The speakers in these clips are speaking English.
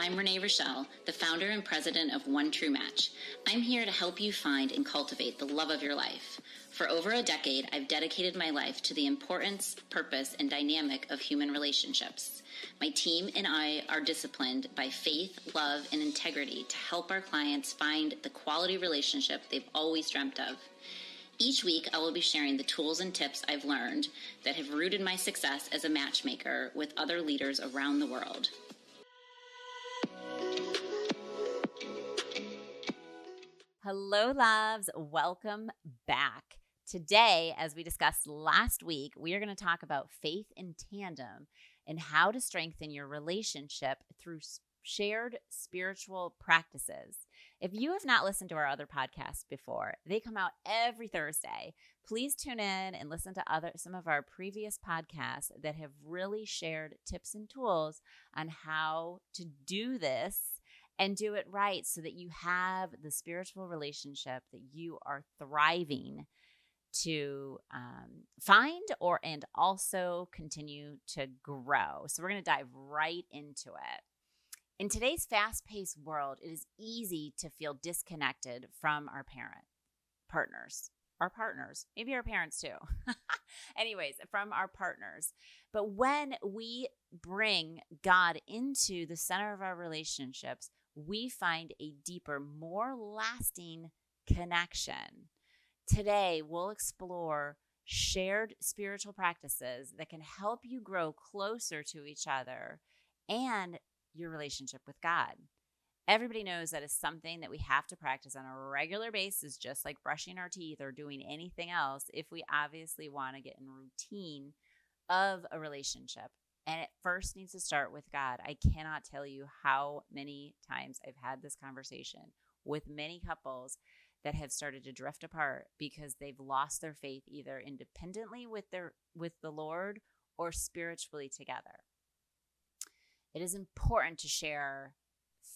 I'm Renee Rochelle, the founder and president of One True Match. I'm here to help you find and cultivate the love of your life. For over a decade, I've dedicated my life to the importance, purpose, and dynamic of human relationships. My team and I are disciplined by faith, love, and integrity to help our clients find the quality relationship they've always dreamt of. Each week, I will be sharing the tools and tips I've learned that have rooted my success as a matchmaker with other leaders around the world. Hello, loves. Welcome back. Today, as we discussed last week, we are going to talk about faith in tandem and how to strengthen your relationship through shared spiritual practices. If you have not listened to our other podcasts before, they come out every Thursday. Please tune in and listen to some of our previous podcasts that have really shared tips and tools on how to do this and do it right so that you have the spiritual relationship that you are thriving to find and also continue to grow. So we're going to dive right into it. In today's fast-paced world, it is easy to feel disconnected from our partners, maybe our parents too. Anyways, from our partners. But when we bring God into the center of our relationships, we find a deeper, more lasting connection. Today, we'll explore shared spiritual practices that can help you grow closer to each other and your relationship with God. Everybody knows that is something that we have to practice on a regular basis, just like brushing our teeth or doing anything else, if we obviously want to get in routine of a relationship. And it first needs to start with God. I cannot tell you how many times I've had this conversation with many couples that have started to drift apart because they've lost their faith either independently with the Lord or spiritually together. It is important to share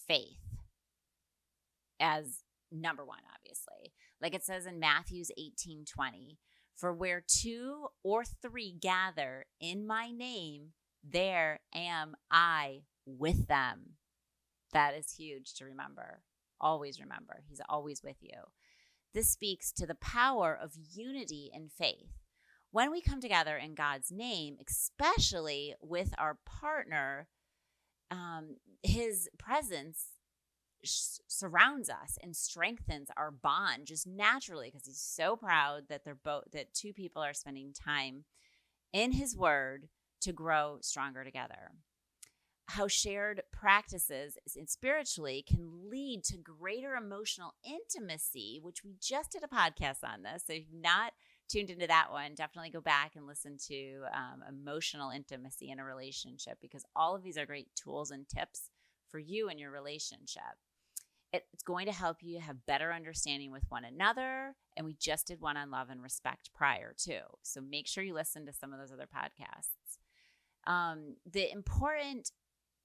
faith as number one, obviously. Like it says in Matthew 18:20, "For where 2 or 3 gather in my name, there am I with them." That is huge to remember. Always remember, he's always with you. This speaks to the power of unity and faith. When we come together in God's name, especially with our partner, his presence surrounds us and strengthens our bond just naturally because he's so proud that that two people are spending time in his word to grow stronger together. How shared practices spiritually can lead to greater emotional intimacy, which we just did a podcast on this. So if you've not tuned into that one, definitely go back and listen to emotional intimacy in a relationship, because all of these are great tools and tips for you and your relationship. It's going to help you have better understanding with one another. And we just did one on love and respect prior too. So make sure you listen to some of those other podcasts. The important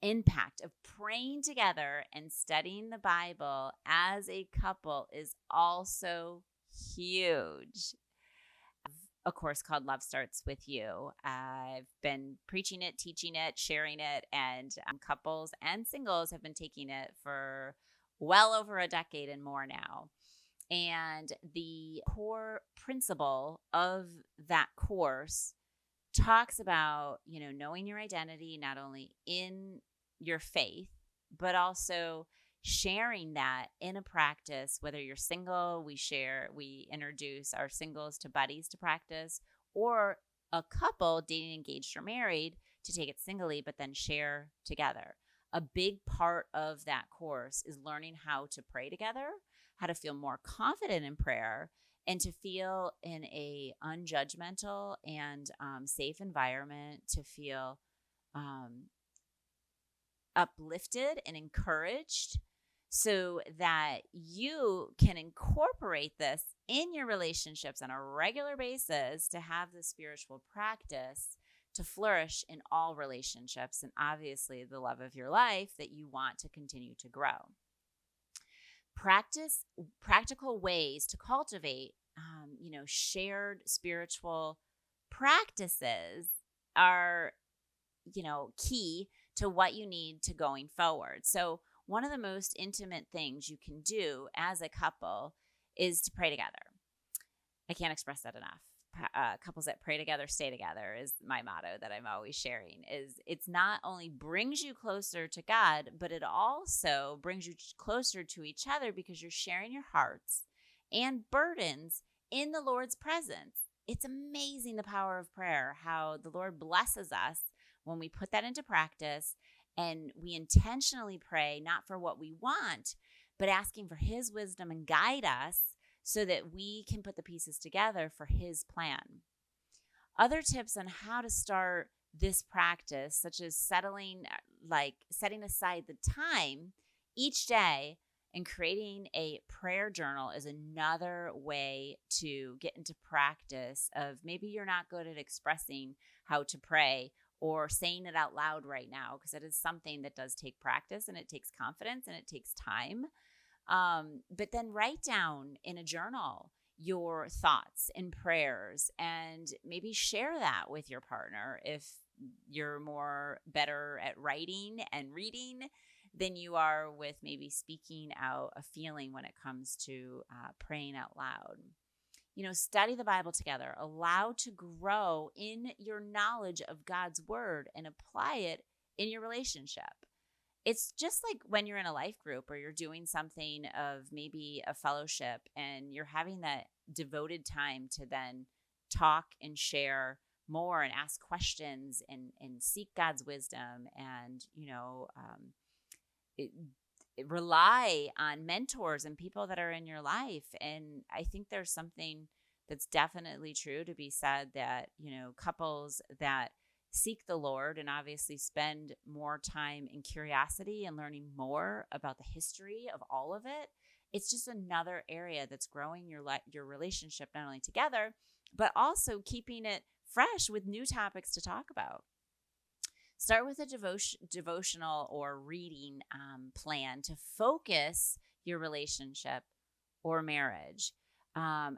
impact of praying together and studying the Bible as a couple is also huge. A course called Love Starts With You. I've been preaching it, teaching it, sharing it, and couples and singles have been taking it for well over a decade and more now. And the core principle of that course talks about, knowing your identity, not only in your faith, but also sharing that in a practice. Whether you're single, we introduce our singles to buddies to practice, or a couple dating, engaged, or married to take it singly, but then share together. A big part of that course is learning how to pray together, how to feel more confident in prayer, and to feel in a unjudgmental and safe environment, to feel uplifted and encouraged, so that you can incorporate this in your relationships on a regular basis to have the spiritual practice to flourish in all relationships, and obviously the love of your life that you want to continue to grow. Practical ways to cultivate, shared spiritual practices are, key to what you need to going forward. So one of the most intimate things you can do as a couple is to pray together. I can't express that enough. Couples that pray together stay together is my motto that I'm always sharing. Is it's not only brings you closer to God, but it also brings you closer to each other because you're sharing your hearts and burdens in the Lord's presence. It's amazing the power of prayer, how the Lord blesses us when we put that into practice and we intentionally pray, not for what we want, but asking for His wisdom and guide us so that we can put the pieces together for His plan. Other tips on how to start this practice, such as setting aside the time each day and creating a prayer journal, is another way to get into practice of maybe you're not good at expressing how to pray or saying it out loud right now, because it is something that does take practice and it takes confidence and it takes time. But then write down in a journal your thoughts and prayers and maybe share that with your partner if you're better at writing and reading than you are with maybe speaking out a feeling when it comes to praying out loud. Study the Bible together. Allow to grow in your knowledge of God's word and apply it in your relationship. It's just like when you're in a life group or you're doing something of maybe a fellowship and you're having that devoted time to then talk and share more and ask questions and seek God's wisdom and, rely on mentors and people that are in your life. And I think there's something that's definitely true to be said that, couples that seek the Lord and obviously spend more time in curiosity and learning more about the history of all of it. It's just another area that's growing your relationship, not only together, but also keeping it fresh with new topics to talk about. Start with a devotional or reading plan to focus your relationship or marriage.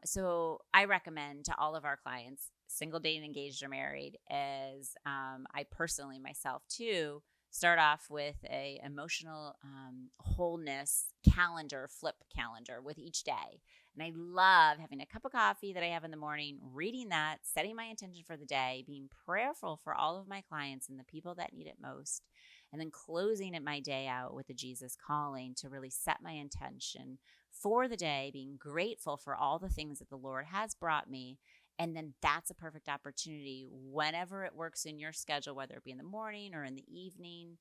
So I recommend to all of our clients, single, dating, engaged, or married, as I personally myself too, start off with a emotional wholeness flip calendar with each day. And I love having a cup of coffee that I have in the morning, reading that, setting my intention for the day, being prayerful for all of my clients and the people that need it most, and then closing my day out with the Jesus calling to really set my intention for the day, being grateful for all the things that the Lord has brought me. And then that's a perfect opportunity whenever it works in your schedule, whether it be in the morning or in the evening,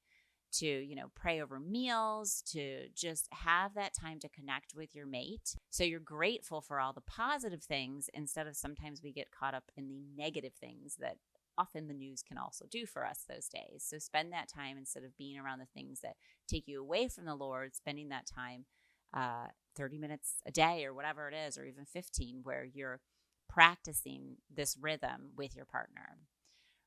to, pray over meals, to just have that time to connect with your mate. So you're grateful for all the positive things instead of sometimes we get caught up in the negative things that often the news can also do for us those days. So spend that time instead of being around the things that take you away from the Lord, spending that time 30 minutes a day or whatever it is, or even 15, where you're practicing this rhythm with your partner.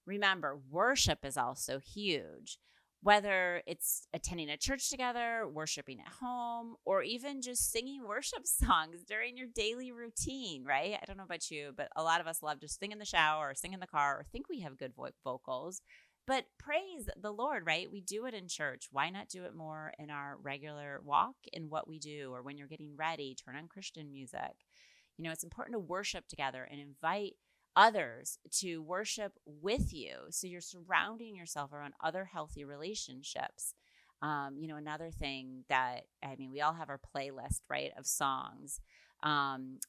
Remember, worship is also huge. Whether it's attending a church together, worshiping at home, or even just singing worship songs during your daily routine, right? I don't know about you, but a lot of us love to sing in the shower or sing in the car or think we have good vocals. But praise the Lord, right? We do it in church. Why not do it more in our regular walk in what we do, or when you're getting ready, turn on Christian music. It's important to worship together and invite others to worship with you. So you're surrounding yourself around other healthy relationships. Another thing that, we all have our playlist, right, of songs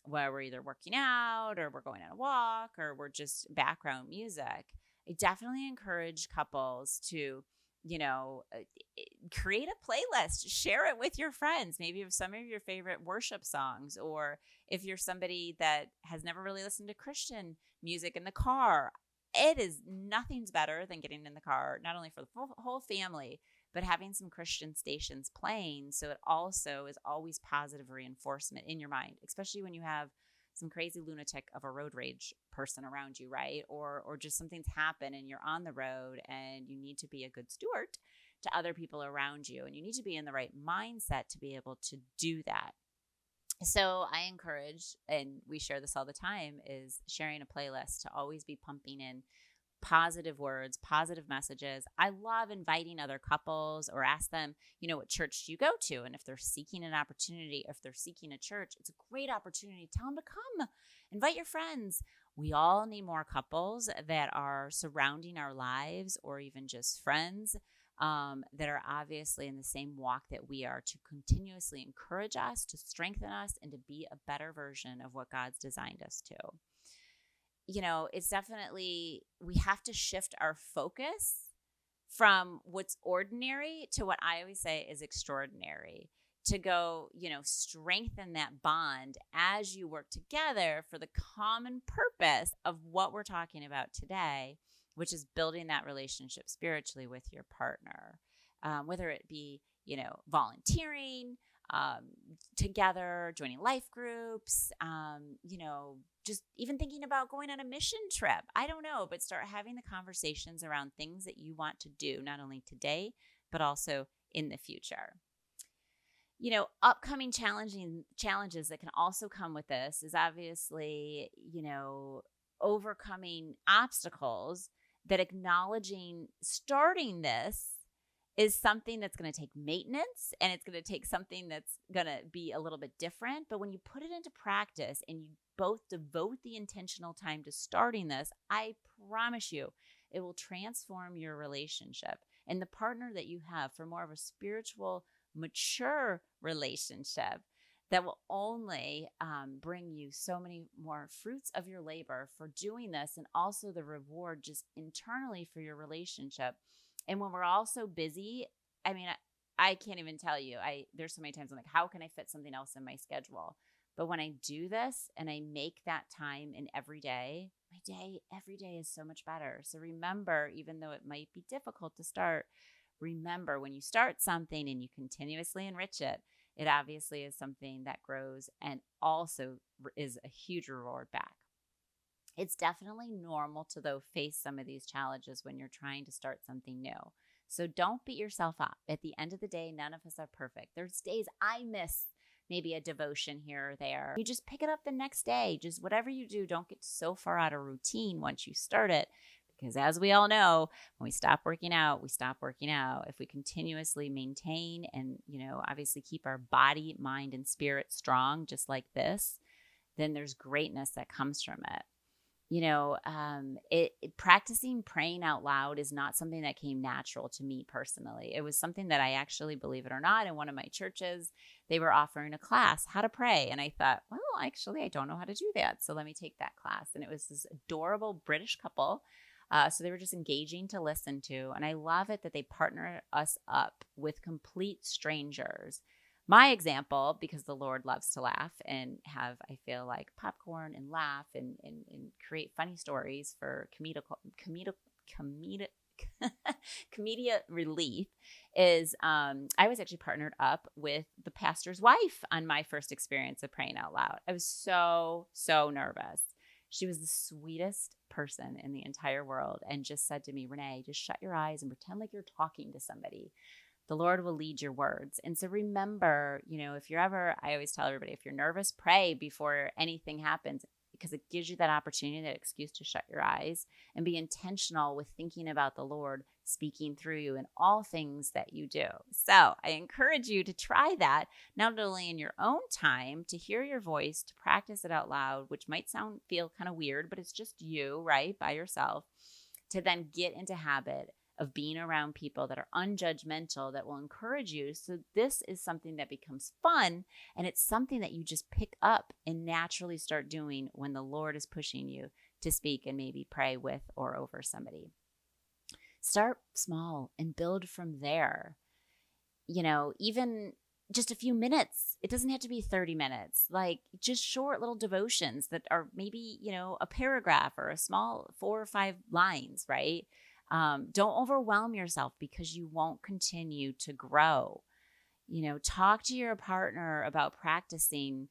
where we're either working out or we're going on a walk or we're just background music. I definitely encourage couples to, create a playlist, share it with your friends, maybe of some of your favorite worship songs, or if you're somebody that has never really listened to Christian music in the car, nothing's better than getting in the car, not only for the whole family, but having some Christian stations playing. So it also is always positive reinforcement in your mind, especially when you have some crazy lunatic of a road rage person around you, right? Or just something's happened and you're on the road and you need to be a good steward to other people around you. And you need to be in the right mindset to be able to do that. So I encourage, and we share this all the time, is sharing a playlist to always be pumping in positive words, positive messages. I love inviting other couples or ask them, what church do you go to? And if they're seeking an opportunity, if they're seeking a church, it's a great opportunity. Tell them to come. Invite your friends. We all need more couples that are surrounding our lives, or even just friends that are obviously in the same walk that we are, to continuously encourage us, to strengthen us, and to be a better version of what God's designed us to. It's definitely, we have to shift our focus from what's ordinary to what I always say is extraordinary, to go, strengthen that bond as you work together for the common purpose of what we're talking about today, which is building that relationship spiritually with your partner, whether it be, volunteering together, joining life groups, just even thinking about going on a mission trip. I don't know, but start having the conversations around things that you want to do, not only today, but also in the future. Upcoming challenges that can also come with this is obviously, overcoming obstacles, that acknowledging starting this is something that's going to take maintenance, and it's going to take something that's going to be a little bit different. But when you put it into practice and you both devote the intentional time to starting this, I promise you it will transform your relationship and the partner that you have for more of a spiritual, mature relationship that will only bring you so many more fruits of your labor for doing this, and also the reward just internally for your relationship. And when we're all so busy, I can't even tell you, there's so many times I'm like, how can I fit something else in my schedule? But when I do this and I make that time in every day, every day is so much better. So remember, even though it might be difficult to start, remember, when you start something and you continuously enrich it, it obviously is something that grows and also is a huge reward back. It's definitely normal to, though, face some of these challenges when you're trying to start something new. So don't beat yourself up. At the end of the day, none of us are perfect. There's days I miss maybe a devotion here or there. You just pick it up the next day. Just whatever you do, don't get so far out of routine once you start it. Because as we all know, when we stop working out, we stop working out. If we continuously maintain and, obviously keep our body, mind, and spirit strong, just like this, then there's greatness that comes from it. Practicing praying out loud is not something that came natural to me personally. It was something that I actually, believe it or not, in one of my churches, they were offering a class, how to pray. And I thought, well, actually, I don't know how to do that. So let me take that class. And it was this adorable British couple. So they were just engaging to listen to. And I love it that they partner us up with complete strangers. My example, because the Lord loves to laugh and have, I feel like, popcorn and laugh and create funny stories for comedic relief, is I was actually partnered up with the pastor's wife on my first experience of praying out loud. I was so nervous. She was the sweetest person in the entire world and just said to me, Renee, just shut your eyes and pretend like you're talking to somebody. The Lord will lead your words. And so remember, if you're ever, I always tell everybody, if you're nervous, pray before anything happens, because it gives you that opportunity, that excuse to shut your eyes and be intentional with thinking about the Lord speaking through you in all things that you do. So I encourage you to try that, not only in your own time, to hear your voice, to practice it out loud, which might feel kind of weird, but it's just you, right, by yourself, to then get into habit of being around people that are unjudgmental, that will encourage you. So this is something that becomes fun, and it's something that you just pick up and naturally start doing when the Lord is pushing you to speak and maybe pray with or over somebody. Start small and build from there. Even just a few minutes. It doesn't have to be 30 minutes, like just short little devotions that are maybe, a paragraph or a small 4 or 5 lines, right? Don't overwhelm yourself, because you won't continue to grow. Talk to your partner about practicing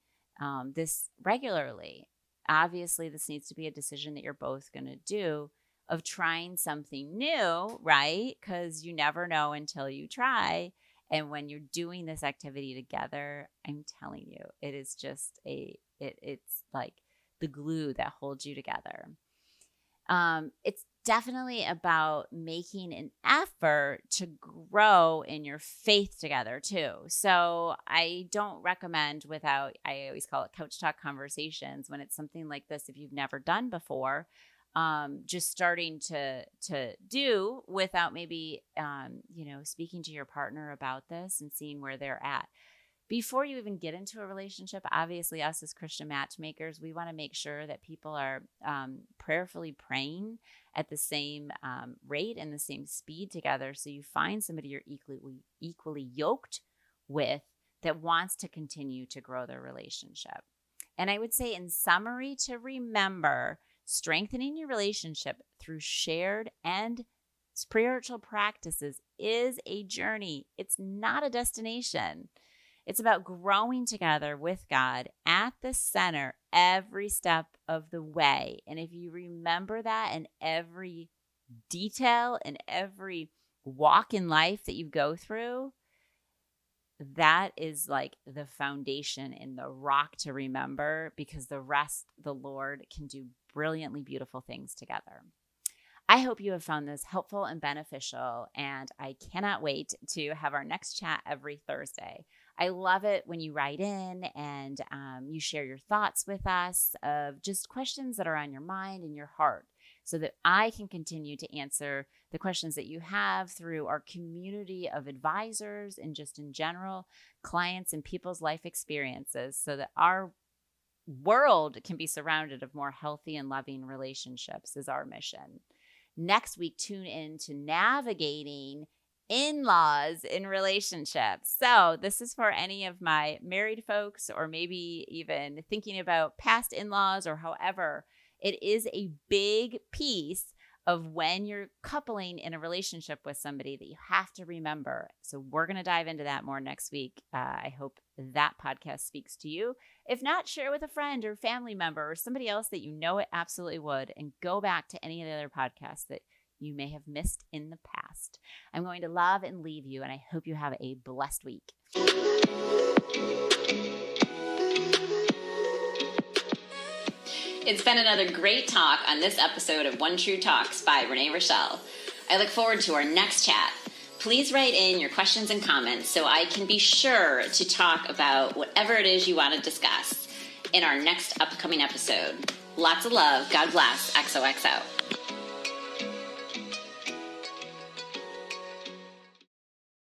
this regularly. Obviously, this needs to be a decision that you're both going to do, of trying something new, right? Because you never know until you try. And when you're doing this activity together, I'm telling you, it is just it's like the glue that holds you together. It's definitely about making an effort to grow in your faith together too. So I don't recommend I always call it couch talk conversations when it's something like this, if you've never done before, just starting to do without maybe, speaking to your partner about this and seeing where they're at. Before you even get into a relationship, obviously, us as Christian matchmakers, we want to make sure that people are prayerfully praying at the same rate and the same speed together. So you find somebody you're equally yoked with that wants to continue to grow their relationship. And I would say, in summary, to remember, strengthening your relationship through shared and spiritual practices is a journey. It's not a destination. It's about growing together with God at the center every step of the way. And if you remember that in every detail and every walk in life that you go through, that is like the foundation and the rock to remember, because the rest, the Lord can do brilliantly beautiful things together. I hope you have found this helpful and beneficial, and I cannot wait to have our next chat every Thursday. I love it when you write in and you share your thoughts with us of just questions that are on your mind and your heart, so that I can continue to answer the questions that you have through our community of advisors and just in general, clients and people's life experiences, so that our world can be surrounded of more healthy and loving relationships is our mission. Next week, tune in to navigating in-laws in relationships. So this is for any of my married folks, or maybe even thinking about past in-laws, or however. It is a big piece of when you're coupling in a relationship with somebody that you have to remember. So we're going to dive into that more next week. I hope that podcast speaks to you. If not, share with a friend or family member or somebody else that you know it absolutely would, and go back to any of the other podcasts that you may have missed in the past. I'm going to love and leave you, and I hope you have a blessed week. It's been another great talk on this episode of One True Talks by Renee Rochelle. I look forward to our next chat. Please write in your questions and comments so I can be sure to talk about whatever it is you want to discuss in our next upcoming episode. Lots of love. God bless. XOXO.